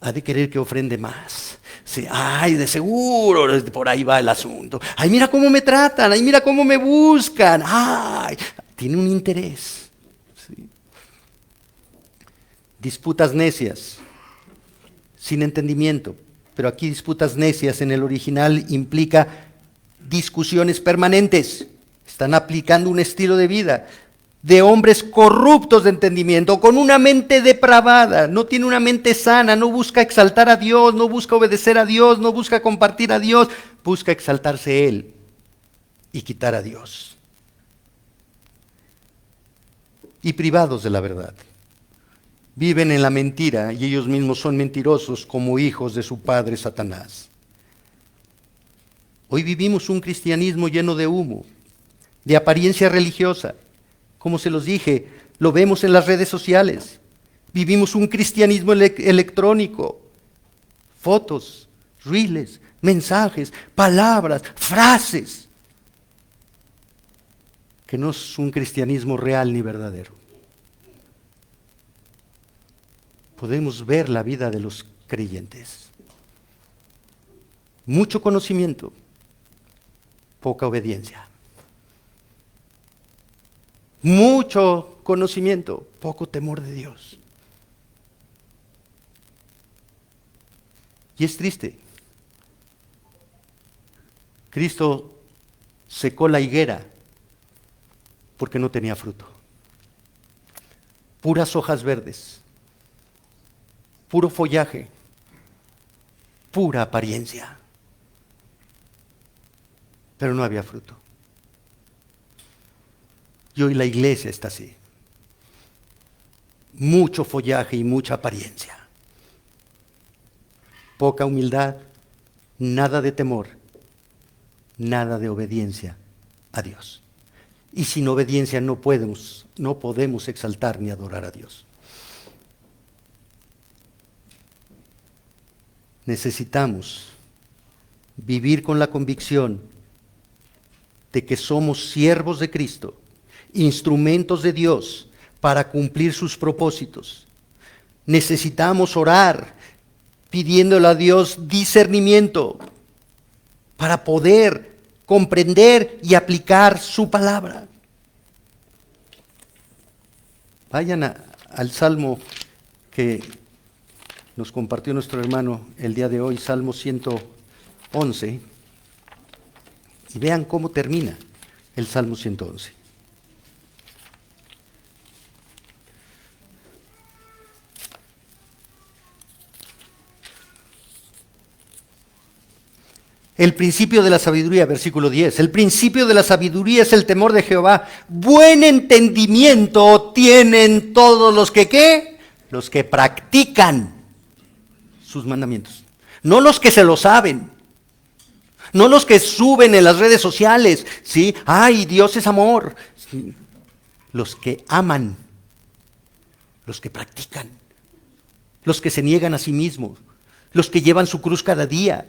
Ha de querer que ofrende más. Sí, ay, de seguro, por ahí va el asunto. Ay, mira cómo me tratan, ay, mira cómo me buscan. Ay, tiene un interés. Sí. Disputas necias, sin entendimiento. Pero aquí disputas necias en el original implica discusiones permanentes. Están aplicando un estilo de vida de hombres corruptos de entendimiento, con una mente depravada, no tiene una mente sana, no busca exaltar a Dios, no busca obedecer a Dios, no busca compartir a Dios, busca exaltarse Él y quitar a Dios. Y privados de la verdad. Viven en la mentira y ellos mismos son mentirosos como hijos de su padre Satanás. Hoy vivimos un cristianismo lleno de humo, de apariencia religiosa. Como se los dije, lo vemos en las redes sociales. Vivimos un cristianismo electrónico. Fotos, reels, mensajes, palabras, frases. Que no es un cristianismo real ni verdadero. Podemos ver la vida de los creyentes. Mucho conocimiento, poca obediencia. Mucho conocimiento, poco temor de Dios. Y es triste. Cristo secó la higuera porque no tenía fruto. Puras hojas verdes, puro follaje, pura apariencia. Pero no había fruto. Y hoy la iglesia está así. Mucho follaje y mucha apariencia. Poca humildad, nada de temor, nada de obediencia a Dios. Y sin obediencia no podemos exaltar ni adorar a Dios. Necesitamos vivir con la convicción de que somos siervos de Cristo, instrumentos de Dios para cumplir sus propósitos. Necesitamos orar pidiéndole a Dios discernimiento para poder comprender y aplicar su palabra. Vayan al Salmo que nos compartió nuestro hermano el día de hoy, Salmo 111, y vean cómo termina el Salmo 111. El principio de la sabiduría, versículo 10. El principio de la sabiduría es el temor de Jehová. Buen entendimiento tienen todos los que, ¿qué? Los que practican sus mandamientos. No los que se lo saben. No los que suben en las redes sociales. ¿Sí? Ay, Dios es amor. Sí. Los que aman. Los que practican. Los que se niegan a sí mismos. Los que llevan su cruz cada día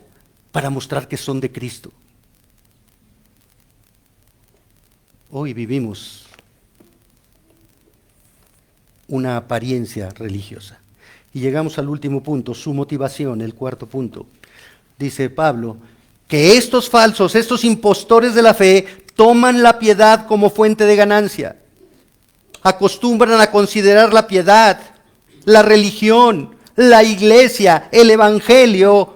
para mostrar que son de Cristo. Hoy vivimos una apariencia religiosa. Y llegamos al último punto, su motivación, el cuarto punto. Dice Pablo, que estos falsos, estos impostores de la fe, toman la piedad como fuente de ganancia. Acostumbran a considerar la piedad, la religión, la iglesia, el evangelio,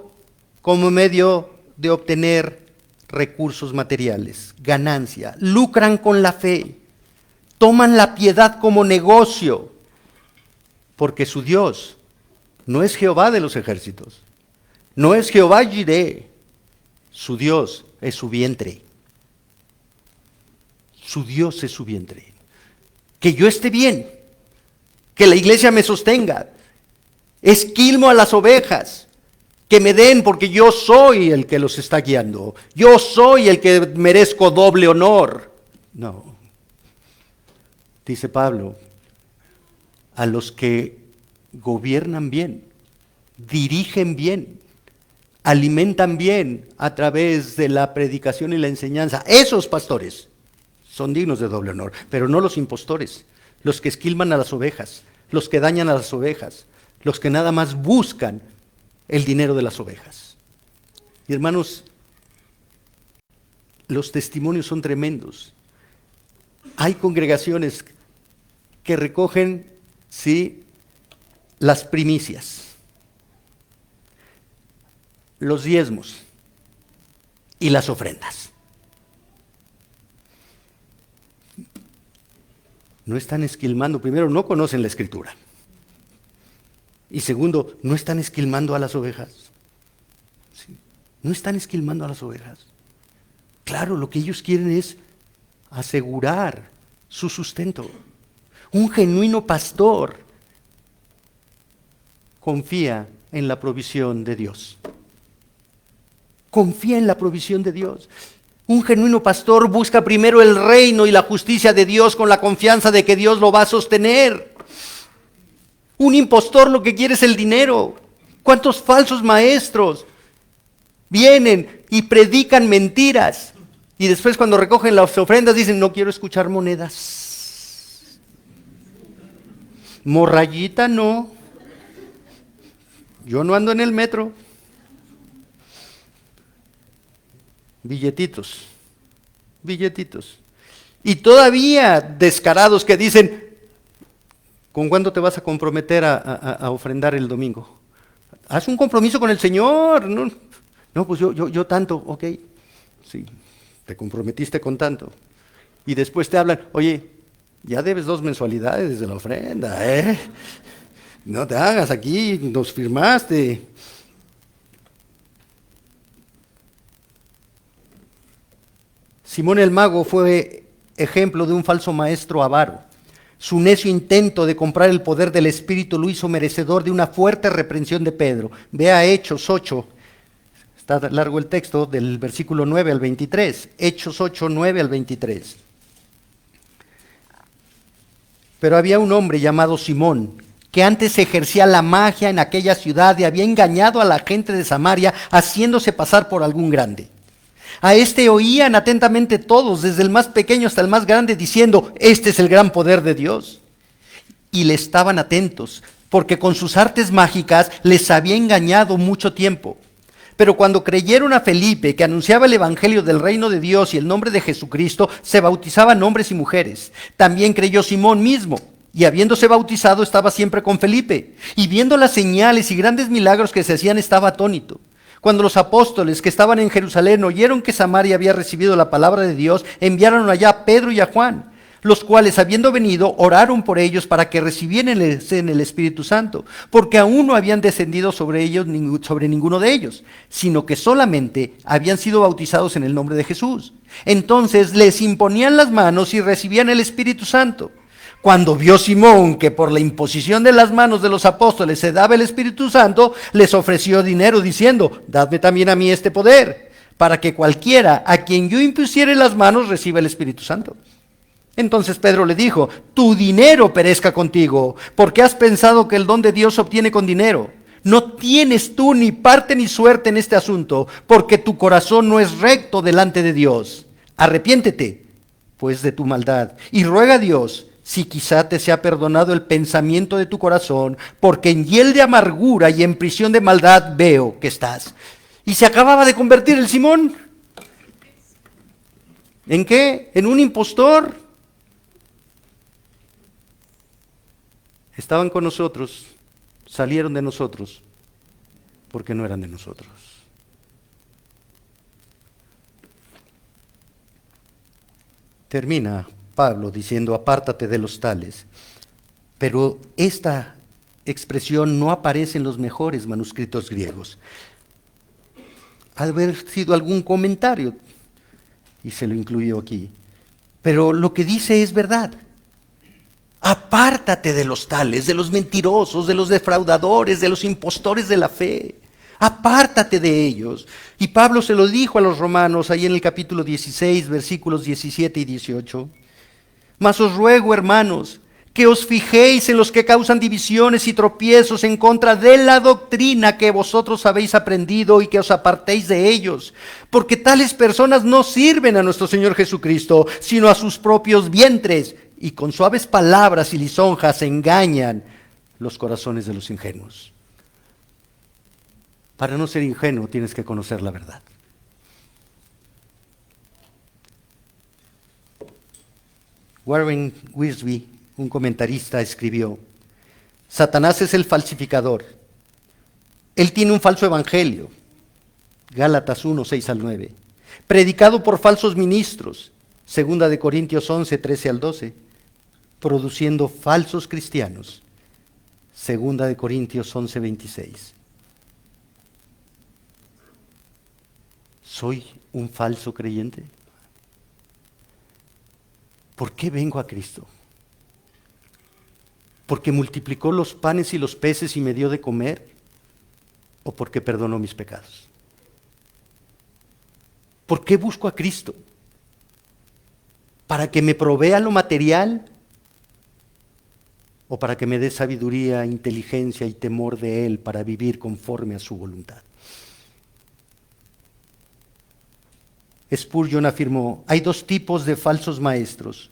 como medio de obtener recursos materiales, ganancia. Lucran con la fe, toman la piedad como negocio, porque su Dios no es Jehová de los ejércitos, no es Jehová Jireh, su Dios es su vientre. Su Dios es su vientre. Que yo esté bien, que la iglesia me sostenga, esquilmo a las ovejas, que me den porque yo soy el que los está guiando. Yo soy el que merezco doble honor. No. Dice Pablo, a los que gobiernan bien, dirigen bien, alimentan bien a través de la predicación y la enseñanza. Esos pastores son dignos de doble honor, pero no los impostores, los que esquilman a las ovejas, los que dañan a las ovejas, los que nada más buscan el dinero de las ovejas. Y hermanos, los testimonios son tremendos. Hay congregaciones que recogen, sí, las primicias, los diezmos y las ofrendas. No están esquilmando, primero, no conocen la Escritura. Y segundo, no están esquilmando a las ovejas. ¿Sí? No están esquilmando a las ovejas. Claro, lo que ellos quieren es asegurar su sustento. Un genuino pastor confía en la provisión de Dios. Confía en la provisión de Dios. Un genuino pastor busca primero el reino y la justicia de Dios con la confianza de que Dios lo va a sostener. Un impostor lo que quiere es el dinero. ¿Cuántos falsos maestros vienen y predican mentiras? Y después cuando recogen las ofrendas dicen, no quiero escuchar monedas. Morrayita no. Yo no ando en el metro. Billetitos. Y todavía descarados que dicen, ¿con cuándo te vas a comprometer a ofrendar el domingo? Haz un compromiso con el Señor. No, pues yo tanto, ok. Sí, te comprometiste con tanto. Y después te hablan, oye, ya debes 2 mensualidades de la ofrenda, ¿eh? No te hagas aquí, nos firmaste. Simón el Mago fue ejemplo de un falso maestro avaro. Su necio intento de comprar el poder del Espíritu lo hizo merecedor de una fuerte reprensión de Pedro. Vea Hechos 8, está largo el texto, del versículo 9 al 23. Hechos 8, 9 al 23. Pero había un hombre llamado Simón, que antes ejercía la magia en aquella ciudad y había engañado a la gente de Samaria, haciéndose pasar por algún grande. A este oían atentamente todos, desde el más pequeño hasta el más grande, diciendo, este es el gran poder de Dios. Y le estaban atentos, porque con sus artes mágicas les había engañado mucho tiempo. Pero cuando creyeron a Felipe, que anunciaba el evangelio del reino de Dios y el nombre de Jesucristo, se bautizaban hombres y mujeres. También creyó Simón mismo, y habiéndose bautizado estaba siempre con Felipe. Y viendo las señales y grandes milagros que se hacían, estaba atónito. Cuando los apóstoles que estaban en Jerusalén oyeron que Samaria había recibido la palabra de Dios, enviaron allá a Pedro y a Juan, los cuales, habiendo venido, oraron por ellos para que recibieran el Espíritu Santo, porque aún no habían descendido sobre ellos, sobre ninguno de ellos, sino que solamente habían sido bautizados en el nombre de Jesús. Entonces les imponían las manos y recibían el Espíritu Santo. Cuando vio Simón que por la imposición de las manos de los apóstoles se daba el Espíritu Santo, les ofreció dinero diciendo, dadme también a mí este poder, para que cualquiera a quien yo impusiere las manos reciba el Espíritu Santo. Entonces Pedro le dijo, tu dinero perezca contigo, porque has pensado que el don de Dios se obtiene con dinero. No tienes tú ni parte ni suerte en este asunto, porque tu corazón no es recto delante de Dios. Arrepiéntete, pues, de tu maldad, y ruega a Dios, si quizá te sea perdonado el pensamiento de tu corazón, porque en hiel de amargura y en prisión de maldad veo que estás. Y se acababa de convertir el Simón. ¿En qué? En un impostor. Estaban con nosotros, salieron de nosotros, porque no eran de nosotros. Termina Pablo diciendo, apártate de los tales. Pero esta expresión no aparece en los mejores manuscritos griegos. Ha de haber sido algún comentario, y se lo incluyó aquí. Pero lo que dice es verdad. Apártate de los tales, de los mentirosos, de los defraudadores, de los impostores de la fe. Apártate de ellos. Y Pablo se lo dijo a los romanos ahí en el capítulo 16, versículos 17 y 18. Mas os ruego, hermanos, que os fijéis en los que causan divisiones y tropiezos en contra de la doctrina que vosotros habéis aprendido y que os apartéis de ellos, porque tales personas no sirven a nuestro Señor Jesucristo, sino a sus propios vientres, y con suaves palabras y lisonjas engañan los corazones de los ingenuos. Para no ser ingenuo tienes que conocer la verdad. Warren Wiersbe, un comentarista, escribió: Satanás es el falsificador. Él tiene un falso evangelio, Gálatas 1, 6 al 9, predicado por falsos ministros, 2 Corintios 11, 13 al 12, produciendo falsos cristianos, 2 Corintios 11, 26. ¿Soy un falso creyente? ¿Por qué vengo a Cristo? ¿Porque multiplicó los panes y los peces y me dio de comer? ¿O porque perdonó mis pecados? ¿Por qué busco a Cristo? ¿Para que me provea lo material? ¿O para que me dé sabiduría, inteligencia y temor de Él para vivir conforme a su voluntad? Spurgeon afirmó: hay dos tipos de falsos maestros,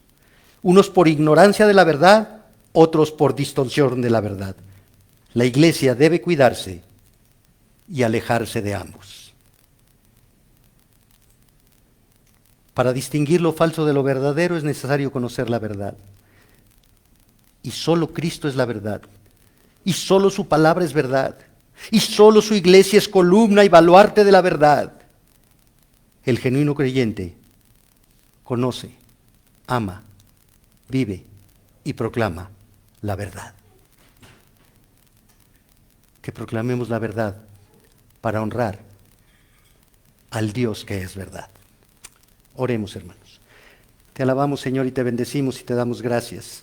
unos por ignorancia de la verdad, otros por distorsión de la verdad. La iglesia debe cuidarse y alejarse de ambos. Para distinguir lo falso de lo verdadero es necesario conocer la verdad. Y solo Cristo es la verdad. Y solo su palabra es verdad. Y solo su iglesia es columna y baluarte de la verdad. El genuino creyente conoce, ama, vive y proclama la verdad. Que proclamemos la verdad para honrar al Dios que es verdad. Oremos, hermanos. Te alabamos, Señor, y te bendecimos y te damos gracias,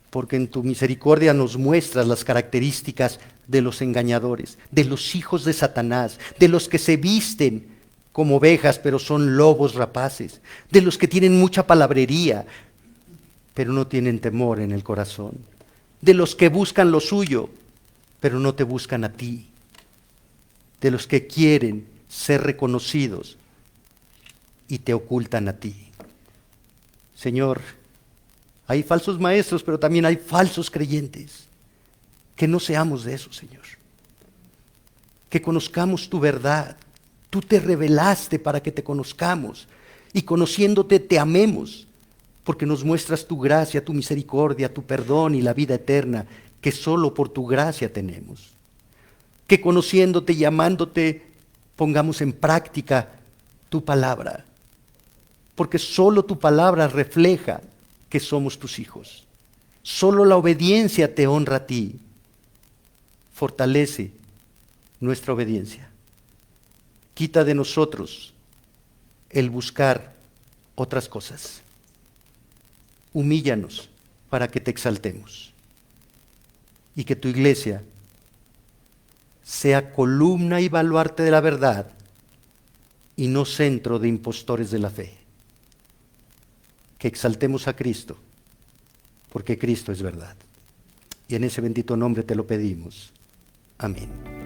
porque en tu misericordia nos muestras las características de los engañadores, de los hijos de Satanás, de los que se visten como ovejas, pero son lobos rapaces, de los que tienen mucha palabrería, pero no tienen temor en el corazón, de los que buscan lo suyo, pero no te buscan a ti, de los que quieren ser reconocidos y te ocultan a ti. Señor, hay falsos maestros, pero también hay falsos creyentes. Que no seamos de eso, Señor. Que conozcamos tu verdad. Tú te revelaste para que te conozcamos y conociéndote te amemos, porque nos muestras tu gracia, tu misericordia, tu perdón y la vida eterna que solo por tu gracia tenemos. Que conociéndote y amándote pongamos en práctica tu palabra, porque solo tu palabra refleja que somos tus hijos. Solo la obediencia te honra a ti. Fortalece nuestra obediencia. Quita de nosotros el buscar otras cosas. Humíllanos para que te exaltemos. Y que tu iglesia sea columna y baluarte de la verdad y no centro de impostores de la fe. Que exaltemos a Cristo, porque Cristo es verdad. Y en ese bendito nombre te lo pedimos. Amén.